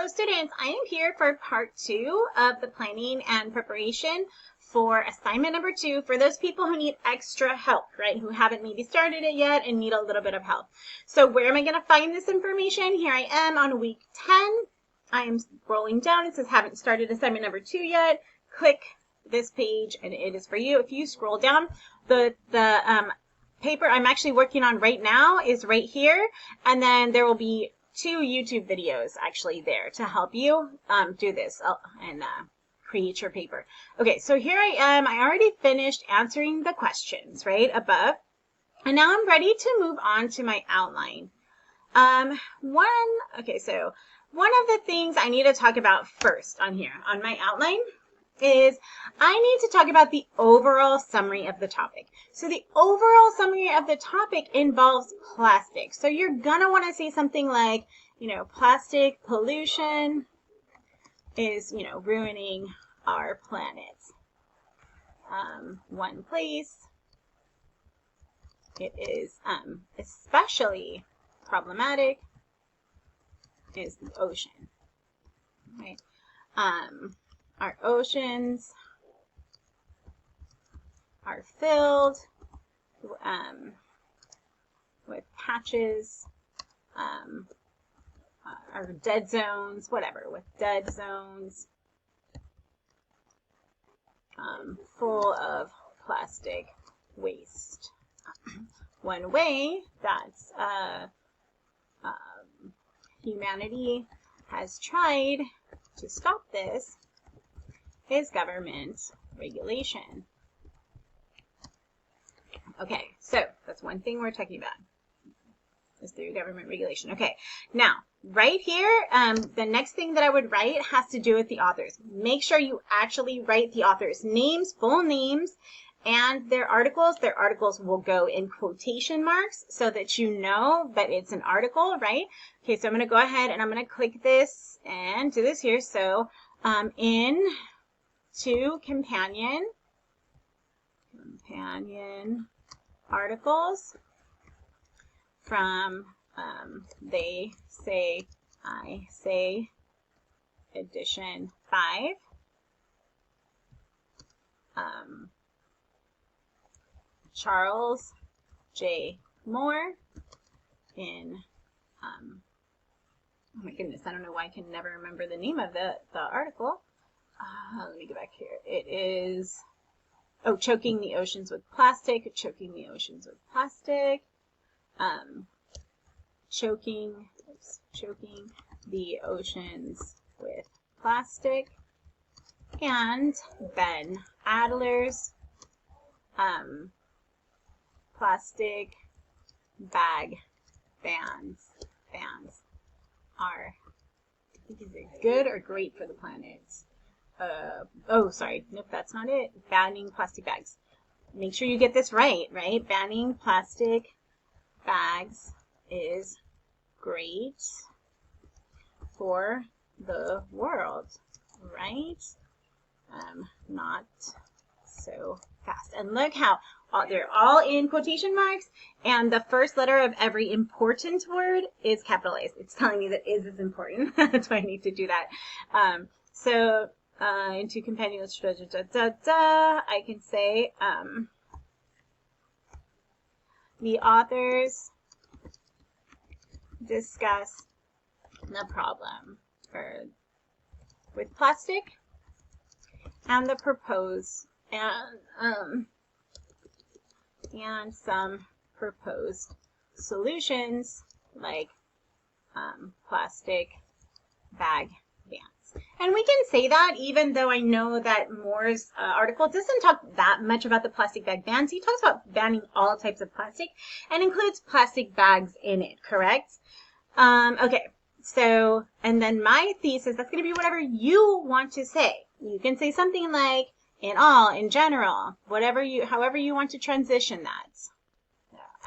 So students, I am here for part 2 of the planning and preparation for assignment number 2 for those people who need extra help, right? Who haven't maybe started it yet and need a little bit of help. So where am I going to find this information? Here I am on week 10. I am scrolling down. It says haven't started assignment number 2 yet. Click this page and it is for you. If you scroll down, the paper I'm actually working on right now is right here, and then there will be 2 YouTube videos actually there to help you do this and create your paper. Okay, so here I am. I already finished answering the questions right above, and now I'm ready to move on to my outline. So one of the things I need to talk about first on here on my outline is I need to talk about the overall summary of the topic. So the overall summary of the topic involves plastic. So you're going to want to say something like, plastic pollution is, ruining our planet. One place it is especially problematic is the ocean, right? Our oceans are filled with patches, or dead zones, with dead zones full of plastic waste. One way that humanity has tried to stop this is government regulation. Okay, so that's one thing we're talking about, is through government regulation. Okay, now right here, the next thing that I would write has to do with the authors. Make sure you actually write the authors' names, full names, and their articles. Their articles will go in quotation marks so that you know that it's an article, right? Okay, so I'm going to go ahead and I'm going to click this and do this here. So in to companion articles from They Say, I Say, edition 5. Charles J. Moore in, oh my goodness, I don't know why I can never remember the name of the article. Let me go back here. It is, Choking the Oceans with Plastic, Choking the Oceans with Plastic, Choking the Oceans with Plastic, and Ben Adler's Plastic Bag Bans are either good or great for the planet. Sorry, nope, that's not it. Banning plastic bags. Make sure you get this right? Banning plastic bags is great for the world, right? Not so fast. And look how they're all in quotation marks, and the first letter of every important word is capitalized. It's telling me that is important. That's why I need to do that. Into companions, I can say the authors discuss the problem with plastic and the proposed and some proposed solutions like plastic bag bans. And we can say that even though I know that Moore's article doesn't talk that much about the plastic bag bans. He talks about banning all types of plastic and includes plastic bags in it, correct? Okay, so, and then my thesis, that's going to be whatever you want to say. You can say something like, in all, in general, however you want to transition that.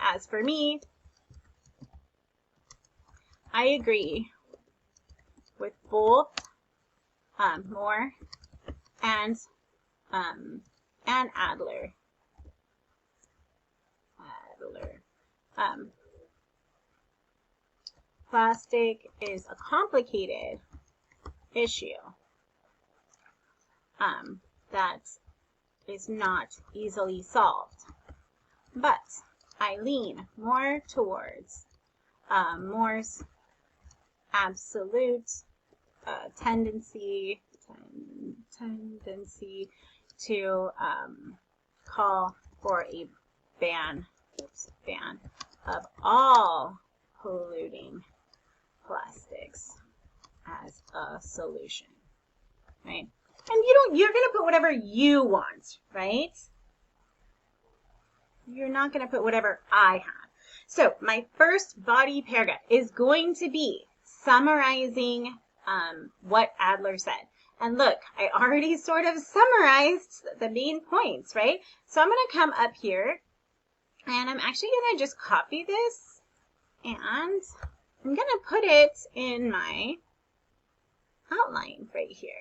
As for me, I agree with both Moore and Adler. Plastic is a complicated issue that is not easily solved. But I lean more towards Moore's absolute tendency to call for a ban of all polluting plastics as a solution, right? And you're going to put whatever you want, right? You're not going to put whatever I have. So my first body paragraph is going to be summarizing what Adler said. And look, I already sort of summarized the main points, right? So I'm going to come up here, and I'm actually going to just copy this, and I'm going to put it in my outline right here.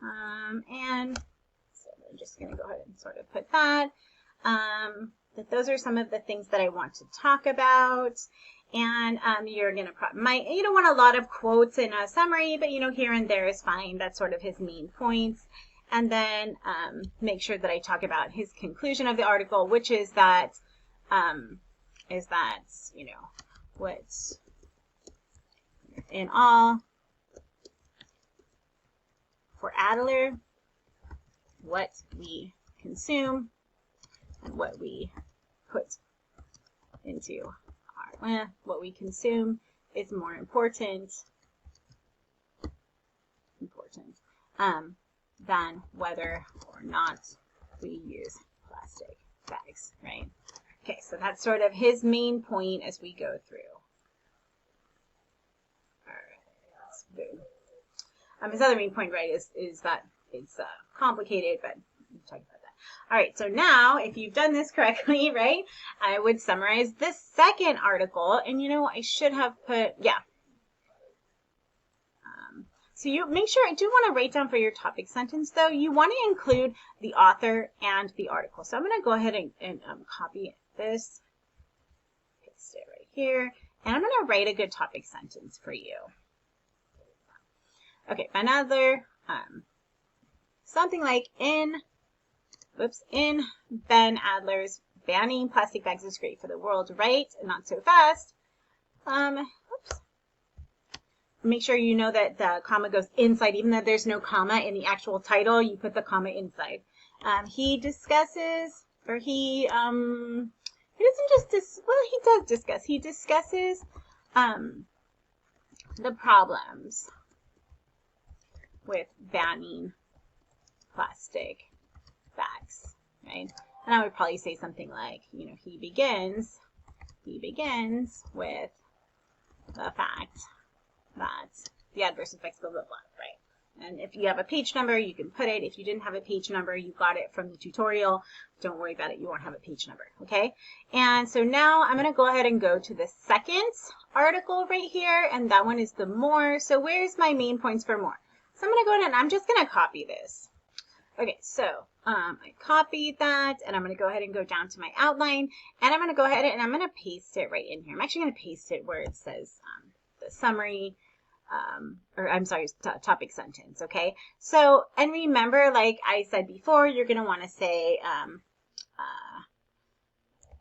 And so I'm just going to go ahead and sort of put that. That those are some of the things that I want to talk about. And you're going to you don't want a lot of quotes in a summary, but here and there is fine. That's sort of his main points. And then make sure that I talk about his conclusion of the article, which is that what in all, for Adler, what we consume and what we put into what we consume is more important than whether or not we use plastic bags, right? Okay, so that's sort of his main point as we go through. All right, boom. His other main point, right, is that it's complicated, but we'll talk about that. All right, so now if you've done this correctly, right, I would summarize the second article, and I should have put, so you make sure, I do want to write down for your topic sentence, though, you want to include the author and the article. So I'm going to go ahead and copy this, paste it right here, and I'm going to write a good topic sentence for you. Okay, Ben Adler, something like in Ben Adler's banning plastic bags is great for the world, right? Not so fast. Make sure you know that the comma goes inside, even though there's no comma in the actual title, you put the comma inside. He discusses, or he doesn't just, he does discuss. He discusses the problems with banning plastic bags, right? And I would probably say something like, he begins with the fact that the adverse effects, blah, blah, blah, right? And if you have a page number, you can put it. If you didn't have a page number, you got it from the tutorial. Don't worry about it. You won't have a page number, okay? And so now I'm going to go ahead and go to the second article right here, and that one is the more. So where's my main points for more? So I'm going to go ahead and I'm just going to copy this. Okay, so I copied that, and I'm going to go ahead and go down to my outline, and I'm going to go ahead and I'm going to paste it right in here. I'm actually going to paste it where it says the summary, topic sentence, okay? So, and remember, like I said before, you're going to want to say,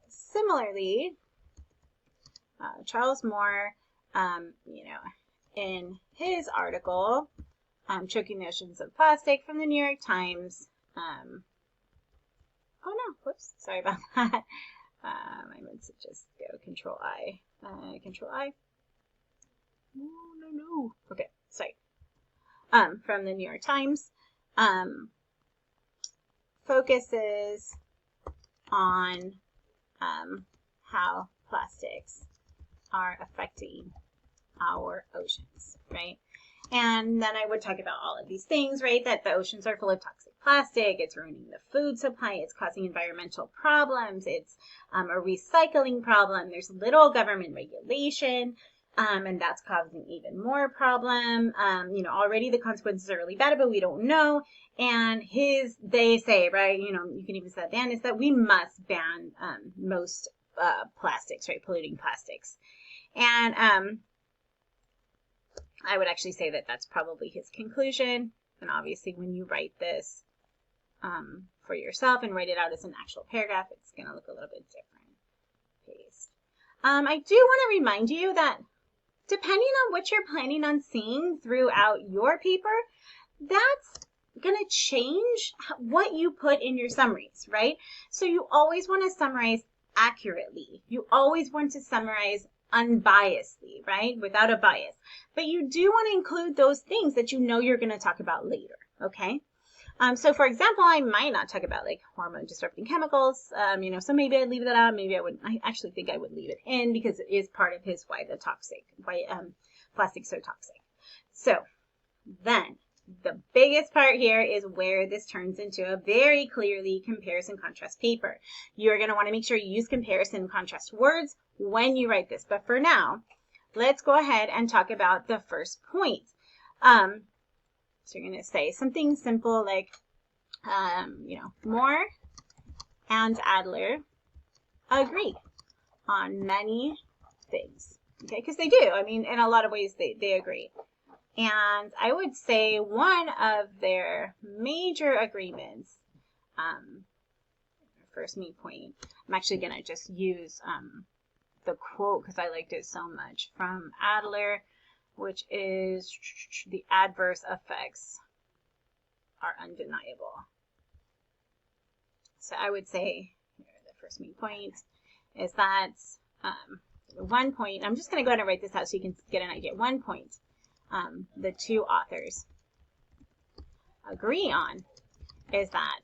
similarly, Charles Moore, in his article, Choking the Oceans of Plastic from the New York Times. Oh no, whoops, sorry about that. I meant to just go Control I. Control I. No. Okay, sorry. From the New York Times, focuses on how plastics are affecting our oceans, right? And then I would talk about all of these things, right? That the oceans are full of toxic plastic. It's ruining the food supply. It's causing environmental problems. It's a recycling problem. There's little government regulation. And that's causing even more problem. Already the consequences are really bad, but we don't know. And they say, right, you can even say at the end, is that we must ban most plastics, right, polluting plastics. And I would actually say that that's probably his conclusion. And obviously when you write this for yourself and write it out as an actual paragraph, it's going to look a little bit different. Paste. I do want to remind you that depending on what you're planning on seeing throughout your paper, that's going to change what you put in your summaries, right? So you always want to summarize accurately. You always want to summarize unbiasedly, right? Without a bias. But you do want to include those things that you know you're going to talk about later, okay? So for example, I might not talk about like hormone disrupting chemicals, so maybe I'd leave that out. Maybe I wouldn't. I actually think I would leave it in because it is part of his why plastics are toxic. So then the biggest part here is where this turns into a very clearly comparison contrast paper. You're going to want to make sure you use comparison and contrast words when you write this. But for now, let's go ahead and talk about the first point. So you're going to say something simple like, Moore and Adler agree on many things. Okay, because they do. I mean, in a lot of ways, they agree. And I would say one of their major agreements, first main point, I'm actually going to just use the quote because I liked it so much from Adler, which is the adverse effects are undeniable. So I would say the first main point is that one point, I'm just going to go ahead and write this out so you can get an idea. 1 point the two authors agree on is that,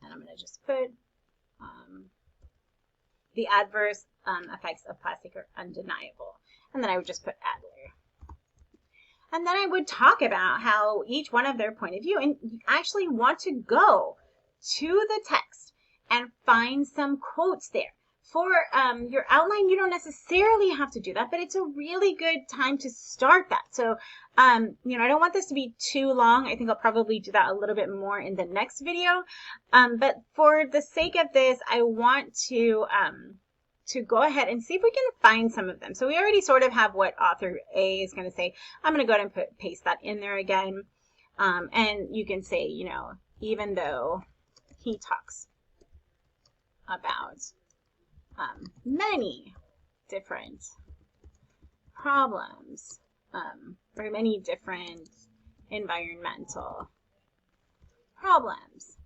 and I'm going to just put the adverse effects of plastic are undeniable. And then I would just put Adler. And then I would talk about how each one of their point of view, and you actually want to go to the text and find some quotes there. For your outline, you don't necessarily have to do that, but it's a really good time to start that. So, I don't want this to be too long. I think I'll probably do that a little bit more in the next video. But for the sake of this, I want to go ahead and see if we can find some of them. So we already sort of have what author A is going to say. I'm going to go ahead and paste that in there again. And you can say, even though he talks about many different problems, or many different environmental problems,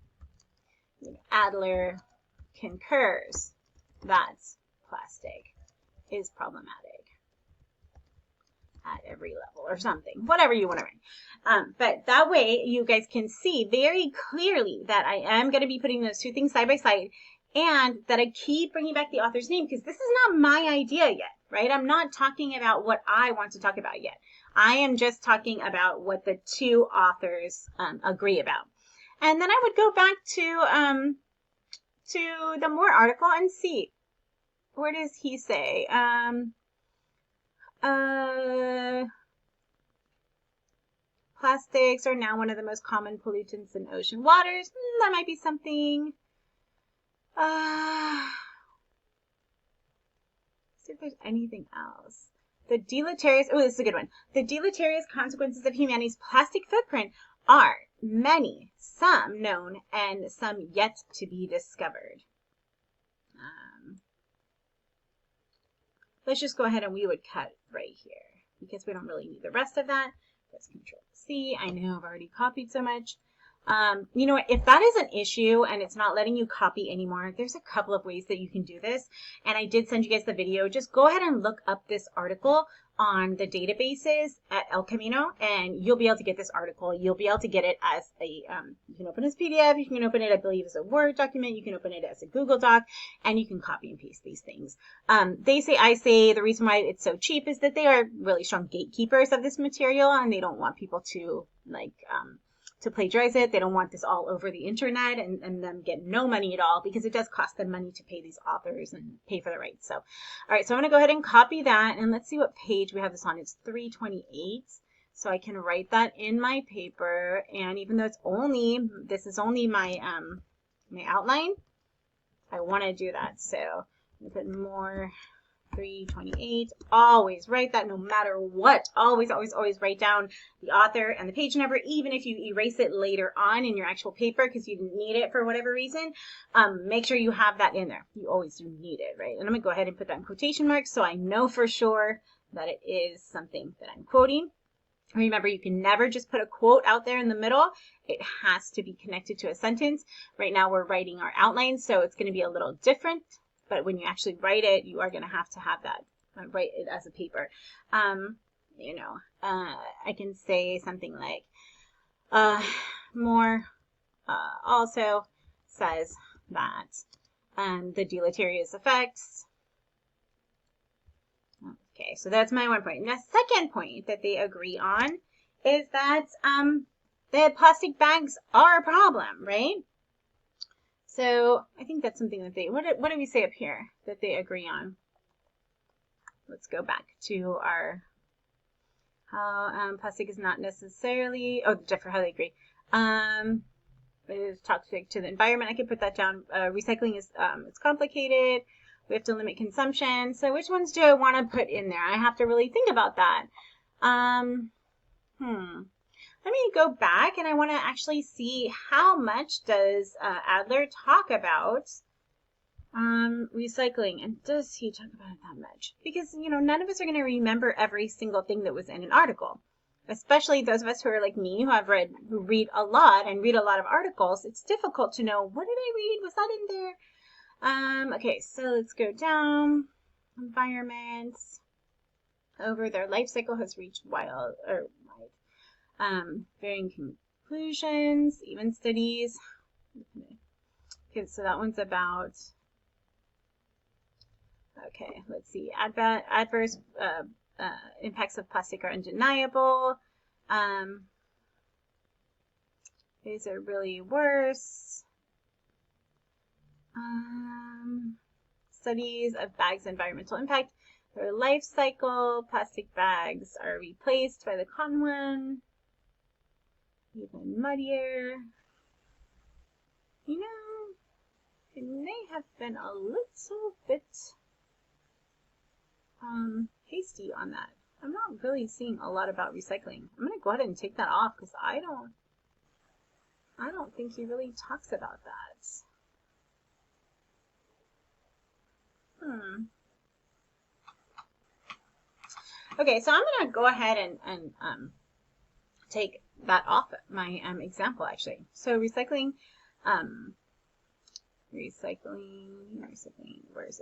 Adler concurs that plastic is problematic at every level or something, whatever you want to write. But that way you guys can see very clearly that I am going to be putting those two things side by side and that I keep bringing back the author's name because this is not my idea yet, right? I'm not talking about what I want to talk about yet. I am just talking about what the two authors agree about. And then I would go back to the Moore article and see, where does he say? Plastics are now one of the most common pollutants in ocean waters. That might be something. See if there's anything else. The deleterious, this is a good one. The deleterious consequences of humanity's plastic footprint are many, some known and some yet to be discovered. Let's just go ahead and we would cut right here because we don't really need the rest of that. Let's Control C. I know I've already copied so much. You know what, if that is an issue and it's not letting you copy anymore, there's a couple of ways that you can do this. And I did send you guys the video. Just go ahead and look up this article on the databases at El Camino and you'll be able to get this article. You'll be able to get it as a, you can open it as PDF, you can open it, I believe, as a Word document, you can open it as a Google Doc, and you can copy and paste these things. They say, I say, the reason why it's so cheap is that they are really strong gatekeepers of this material and they don't want people to to plagiarize it. They don't want this all over the internet and them get no money at all because it does cost them money to pay these authors and pay for the rights. So, all right, so I'm going to go ahead and copy that and let's see what page we have this on. It's 328. So I can write that in my paper. And even though this is only my, my outline, I want to do that. So I'm going to put more 328. Always write that no matter what. Always, always, always write down the author and the page number, even if you erase it later on in your actual paper because you didn't need it for whatever reason. Make sure you have that in there. You always do need it, right? And I'm going to go ahead and put that in quotation marks so I know for sure that it is something that I'm quoting. Remember, you can never just put a quote out there in the middle. It has to be connected to a sentence. Right now we're writing our outline, so it's going to be a little different. But when you actually write it, you are going to have that, write it as a paper. I can say something like, Moore also says that the deleterious effects. Okay, so that's my one point. And the second point that they agree on is that the plastic bags are a problem, right? So I think that's something that they, what do we say up here that they agree on? Let's go back to our, how plastic is not necessarily, how they agree. It is toxic to the environment. I could put that down. Recycling is, it's complicated. We have to limit consumption. So which ones do I want to put in there? I have to really think about that. Let me go back and I want to actually see how much does Adler talk about recycling, and does he talk about it that much? Because, none of us are going to remember every single thing that was in an article, especially those of us who are like me, who read a lot and read a lot of articles. It's difficult to know, what did I read? Was that in there? Okay, so let's go down. Environments. Over their life cycle has reached varying conclusions, even studies. Okay, so that one's about, okay, let's see, adverse impacts of plastic are undeniable. These are really worse. Studies of bags' environmental impact. Their life cycle, plastic bags are replaced by the cotton one. Even muddier. It may have been a little bit hasty on that. I'm not really seeing a lot about recycling. I'm going to go ahead and take that off because I don't think he really talks about that. Okay, so I'm going to go ahead and take that off my example, actually. So recycling, where is it?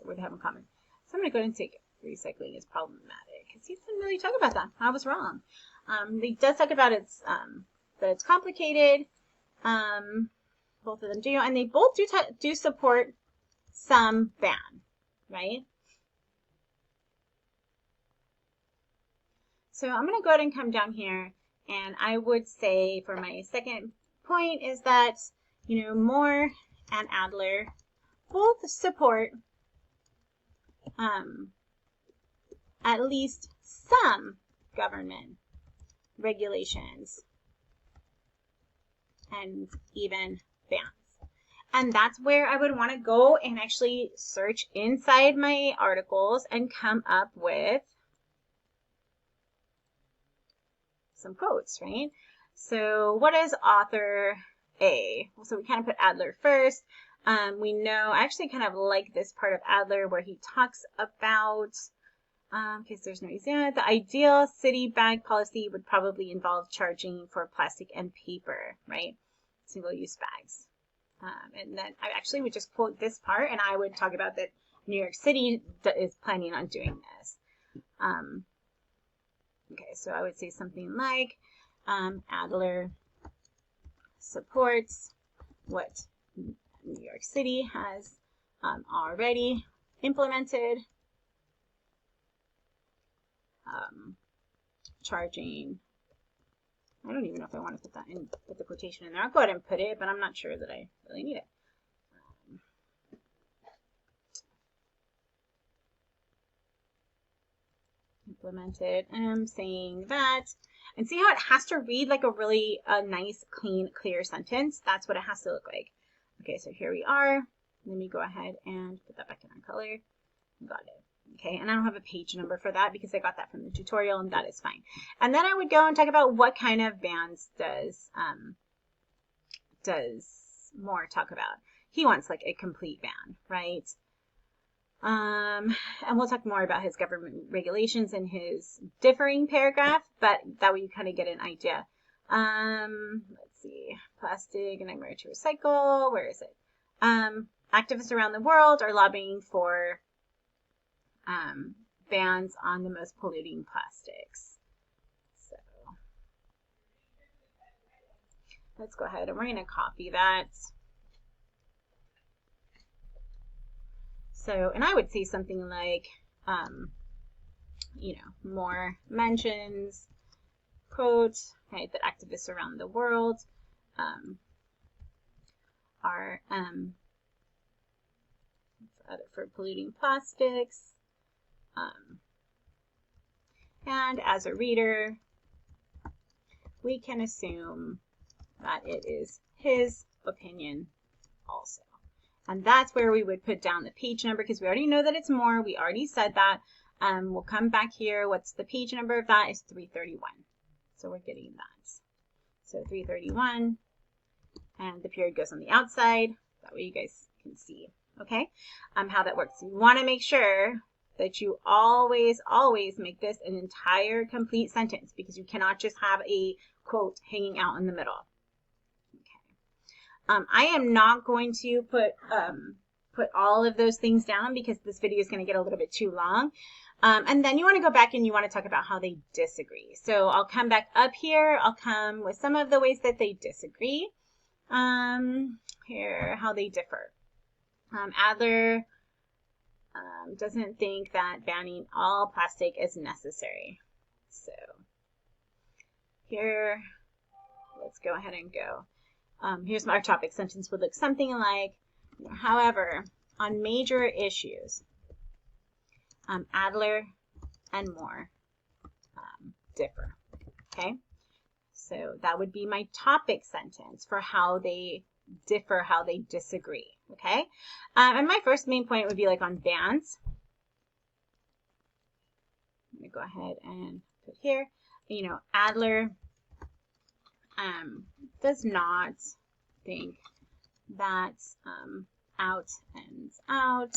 Where they have in common? So I'm going to go ahead and take recycling is problematic because he didn't really talk about that. I was wrong. He does talk about that it's complicated. Both of them do, and they both do support some ban, right? So I'm going to go ahead and come down here, and I would say for my second point is that, Moore and Adler both support at least some government regulations and even bans. And that's where I would want to go and actually search inside my articles and come up with some quotes, right? So what is author A? So we kind of put Adler first. We know, I actually kind of like this part of Adler where he talks about, in case there's no example, the ideal city bag policy would probably involve charging for plastic and paper, right? Single-use bags. And then I actually would just quote this part, and I would talk about that New York City is planning on doing this. Okay, so I would say something like, Adler supports what New York City has already implemented, charging. I don't even know if I want to put the quotation in there. I'll go ahead and put it, but I'm not sure that I really need it. Implemented. I'm saying that, and see how it has to read like a really nice, clean, clear sentence? That's what it has to look like. Okay, so here we are. Let me go ahead and put that back in our color. Got it. Okay, and I don't have a page number for that because I got that from the tutorial, and that is fine. And then I would go and talk about what kind of bands does Moore talk about. He wants like a complete ban, right? And we'll talk more about his government regulations in his differing paragraph, but that way you kind of get an idea. Let's see, plastic and nightmare to recycle. Where is it? Activists around the world are lobbying for bans on the most polluting plastics. So let's go ahead and we're going to copy that. So, and I would see something like, Moore mentions, quote, right, that activists around the world are for polluting plastics. And as a reader, we can assume that it is his opinion also. And that's where we would put down the page number because we already know that it's Moore. We already said that. We'll come back here. What's the page number of that? Is 331. So we're getting that. So 331. And the period goes on the outside. That way you guys can see, okay, how that works. You want to make sure that you always make this an entire complete sentence because you cannot just have a quote hanging out in the middle. I am not going to put all of those things down because this video is going to get a little bit too long. And then you want to go back and you want to talk about how they disagree. So I'll come back up here. I'll come with some of the ways that they disagree. Here, how they differ. Adler doesn't think that banning all plastic is necessary. So here, let's go ahead and go. Here's our topic sentence would look something like, however, on major issues, Adler and Moore differ, okay? So that would be my topic sentence for how they differ, how they disagree, okay? And my first main point would be like on bans. I'm going to go ahead and put here, Adler does not think that out ends out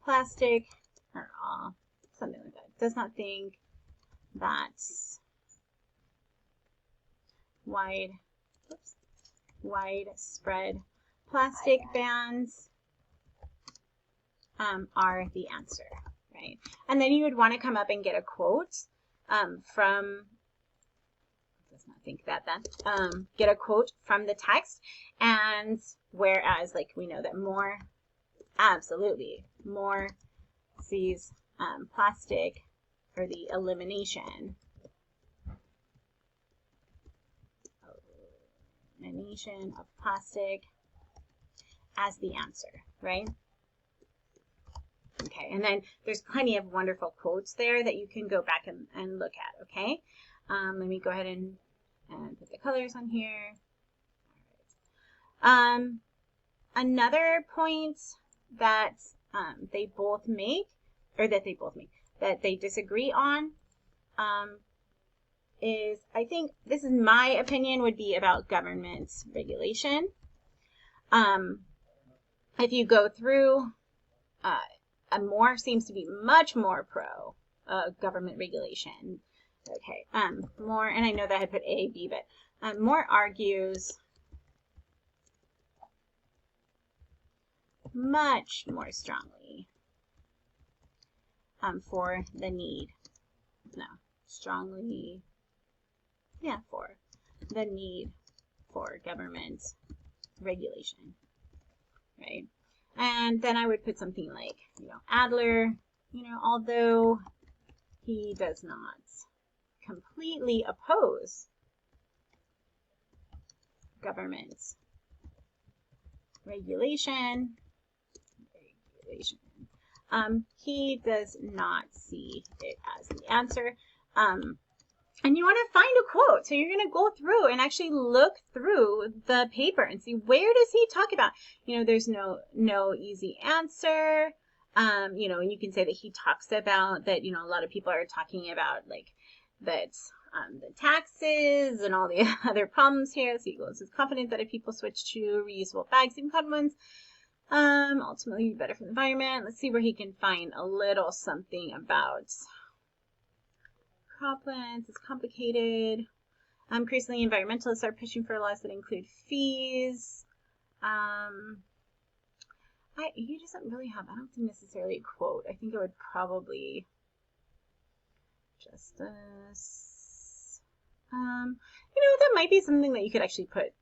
plastic or all, something like that. Does not think that widespread plastic bans are the answer, right? And then you would want to come up and get a quote from, does not think that then, get a quote from the text. And whereas like we know that Moore, absolutely, Moore sees plastic or the elimination of plastic as the answer, right? Okay, and then there's plenty of wonderful quotes there that you can go back and look at, okay? Let me go ahead and put the colors on here. All right. Another point that they both make, that they disagree on, is, I think, this is my opinion, would be about government regulation. If you go through, Moore seems to be much more pro government regulation. Okay, Moore, and I know that I put A, B, but Moore argues much more strongly for the need, for the need for government regulation, right? And then I would put something like, Adler, although he does not completely oppose government regulation, he does not see it as the answer. And you want to find a quote. So you're going to go through and actually look through the paper and see, where does he talk about, there's no easy answer. You know, and you can say that he talks about that, you know, a lot of people are talking about like that the taxes and all the other problems here. So he goes, is confident that if people switch to reusable bags, even cotton ones, ultimately be better for the environment. Let's see where he can find a little something about croplands. It's complicated. Increasingly, environmentalists are pushing for laws that include fees. He doesn't really have, I don't think necessarily a quote. I think it would probably justice. You know, that might be something that you could actually put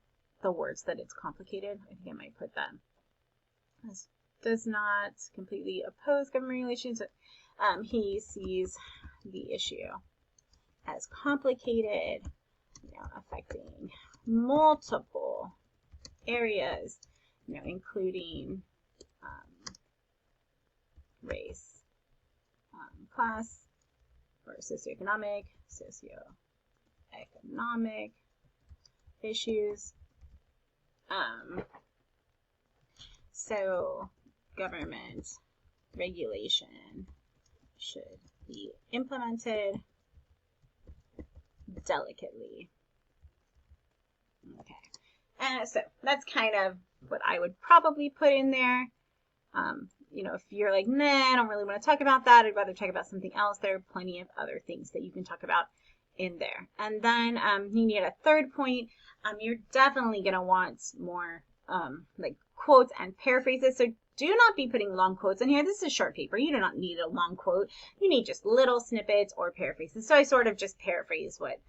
the words that it's complicated. I think I might put that. This does not completely oppose government relations. He sees the issue as complicated, you know, affecting multiple areas, you know, including race, class, or socioeconomic issues. So government regulation should be implemented delicately. Okay. So that's kind of what I would probably put in there. You know, if you're like, nah, I don't really want to talk about that, I'd rather talk about something else, there are plenty of other things that you can talk about in there. And then you need a third point. You're definitely going to want more like quotes and paraphrases. So do not be putting long quotes in here. This is a short paper. You do not need a long quote. You need just little snippets or paraphrases. So I sort of just paraphrase what,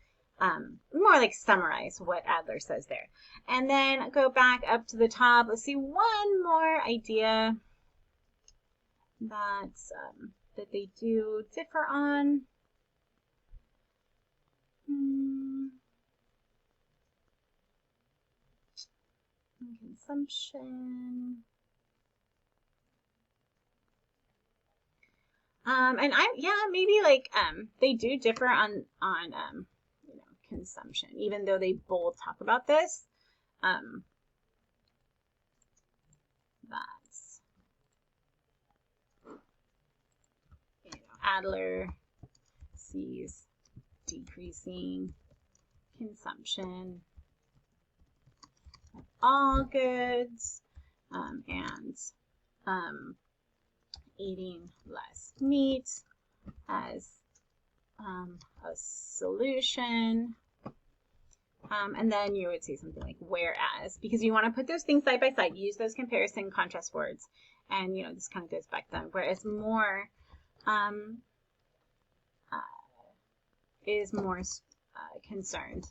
more like summarize what Adler says there. And then go back up to the top. Let's see one more idea that they do differ on. Consumption. And maybe like they do differ on you know, consumption, even though they both talk about this. That's, you know, Adler sees decreasing consumption of all goods and eating less meat as a solution. And then you would say something like whereas, because you want to put those things side by side, use those comparison contrast words. And, you know, this kind of goes back then, whereas more is more concerned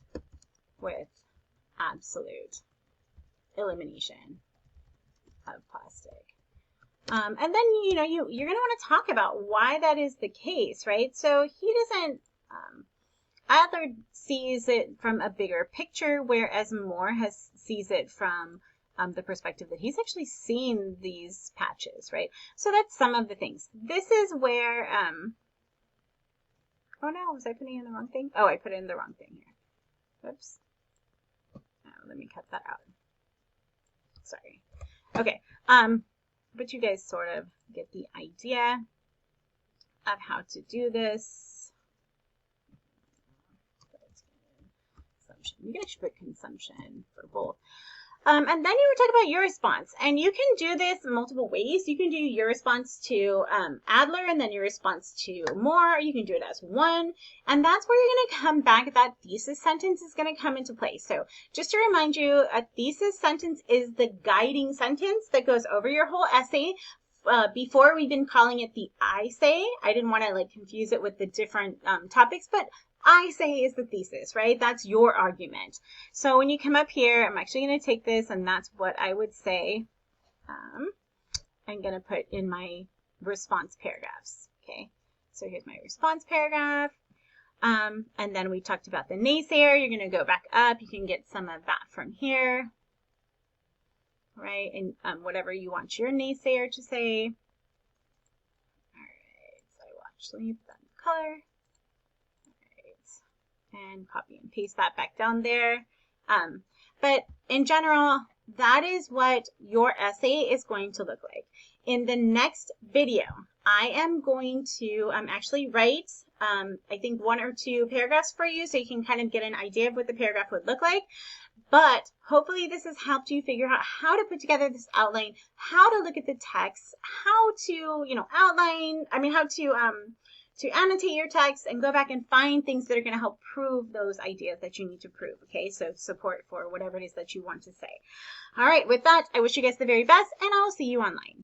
with absolute elimination of plastic. And then, you know, you're going to want to talk about why that is the case, right? So he doesn't, Adler sees it from a bigger picture, whereas Moore sees it from the perspective that he's actually seen these patches, right? So that's some of the things. This is where, oh no, was I putting in the wrong thing? Oh, I put in the wrong thing here. Whoops. Oh, let me cut that out. Sorry. Okay. But you guys sort of get the idea of how to do this. You can actually put consumption for both. And then you would talk about your response. And you can do this multiple ways. You can do your response to Adler and then your response to Moore. Or you can do it as one. And that's where you're going to come back. That thesis sentence is going to come into play. So just to remind you, a thesis sentence is the guiding sentence that goes over your whole essay. Before, we've been calling it the I say. I didn't want to like confuse it with the different topics, but I say is the thesis, right? That's your argument. So when you come up here, I'm actually going to take this, and that's what I would say. I'm going to put in my response paragraphs. Okay, so here's my response paragraph. And then we talked about the naysayer. You're going to go back up. You can get some of that from here, right? And whatever you want your naysayer to say. All right, so I will actually put that in color. And copy and paste that back down there. But in general, that is what your essay is going to look like. in the next video, I am going to actually write, I think 1 or 2 paragraphs for you so you can kind of get an idea of what the paragraph would look like. But hopefully this has helped you figure out how to put together this outline, how to look at the text, how to, to annotate your text and go back and find things that are going to help prove those ideas that you need to prove. Okay, so support for whatever it is that you want to say. All right, with that, I wish you guys the very best, and I'll see you online.